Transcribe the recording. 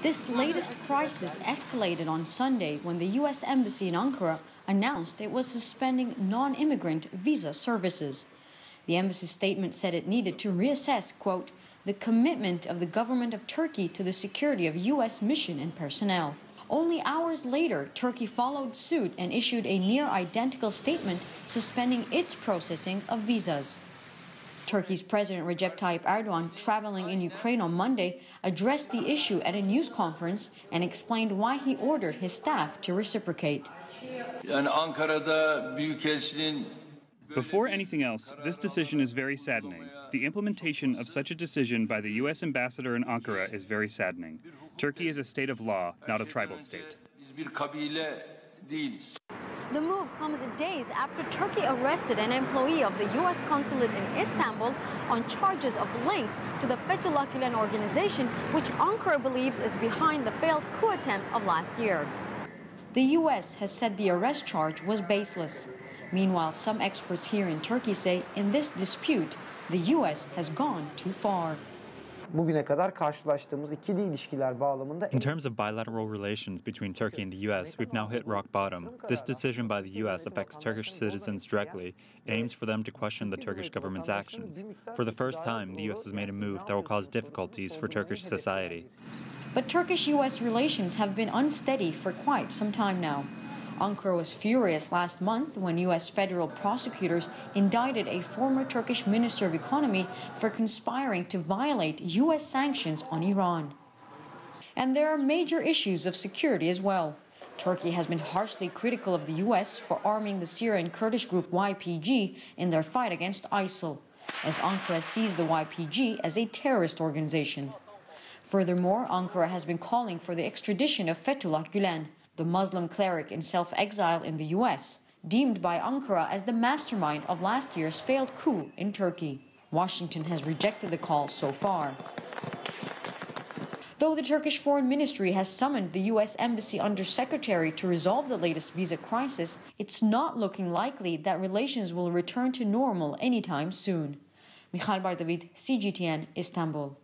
This latest crisis escalated on Sunday when the U.S. Embassy in Ankara announced it was suspending non-immigrant visa services. The embassy's statement said it needed to reassess, quote, the commitment of the government of Turkey to the security of U.S. mission and personnel. Only hours later, Turkey followed suit and issued a near-identical statement suspending its processing of visas. Turkey's President Recep Tayyip Erdogan, traveling in Ukraine on Monday, addressed the issue at a news conference and explained why he ordered his staff to reciprocate. Before anything else, this decision is very saddening. The implementation of such a decision by the U.S. ambassador in Ankara is very saddening. Turkey is a state of law, not a tribal state. The move comes days after Turkey arrested an employee of the U.S. consulate in Istanbul on charges of links to the Fethullah Gülen organization, which Ankara believes is behind the failed coup attempt of last year. The U.S. has said the arrest charge was baseless. Meanwhile, some experts here in Turkey say in this dispute, the U.S. has gone too far. Bugüne kadar karşılaştığımız ikili ilişkiler bağlamında In terms of bilateral relations between Turkey and the U.S., we've now hit rock bottom. This decision by the U.S. affects Turkish citizens directly. It aims for them to question the Turkish government's actions. For the first time, the U.S. has made a move that will cause difficulties for Turkish society. But Turkish-U.S. relations have been unsteady for quite some time now. Ankara was furious last month when U.S. federal prosecutors indicted a former Turkish Minister of Economy for conspiring to violate U.S. sanctions on Iran. And there are major issues of security as well. Turkey has been harshly critical of the U.S. for arming the Syrian Kurdish group YPG in their fight against ISIL, as Ankara sees the YPG as a terrorist organization. Furthermore, Ankara has been calling for the extradition of Fethullah Gülen, the Muslim cleric in self-exile in the U.S., deemed by Ankara as the mastermind of last year's failed coup in Turkey. Washington has rejected the call so far. Though the Turkish Foreign Ministry has summoned the U.S. Embassy Undersecretary to resolve the latest visa crisis, it's not looking likely that relations will return to normal anytime soon. Michal, Bardavid, CGTN, Istanbul.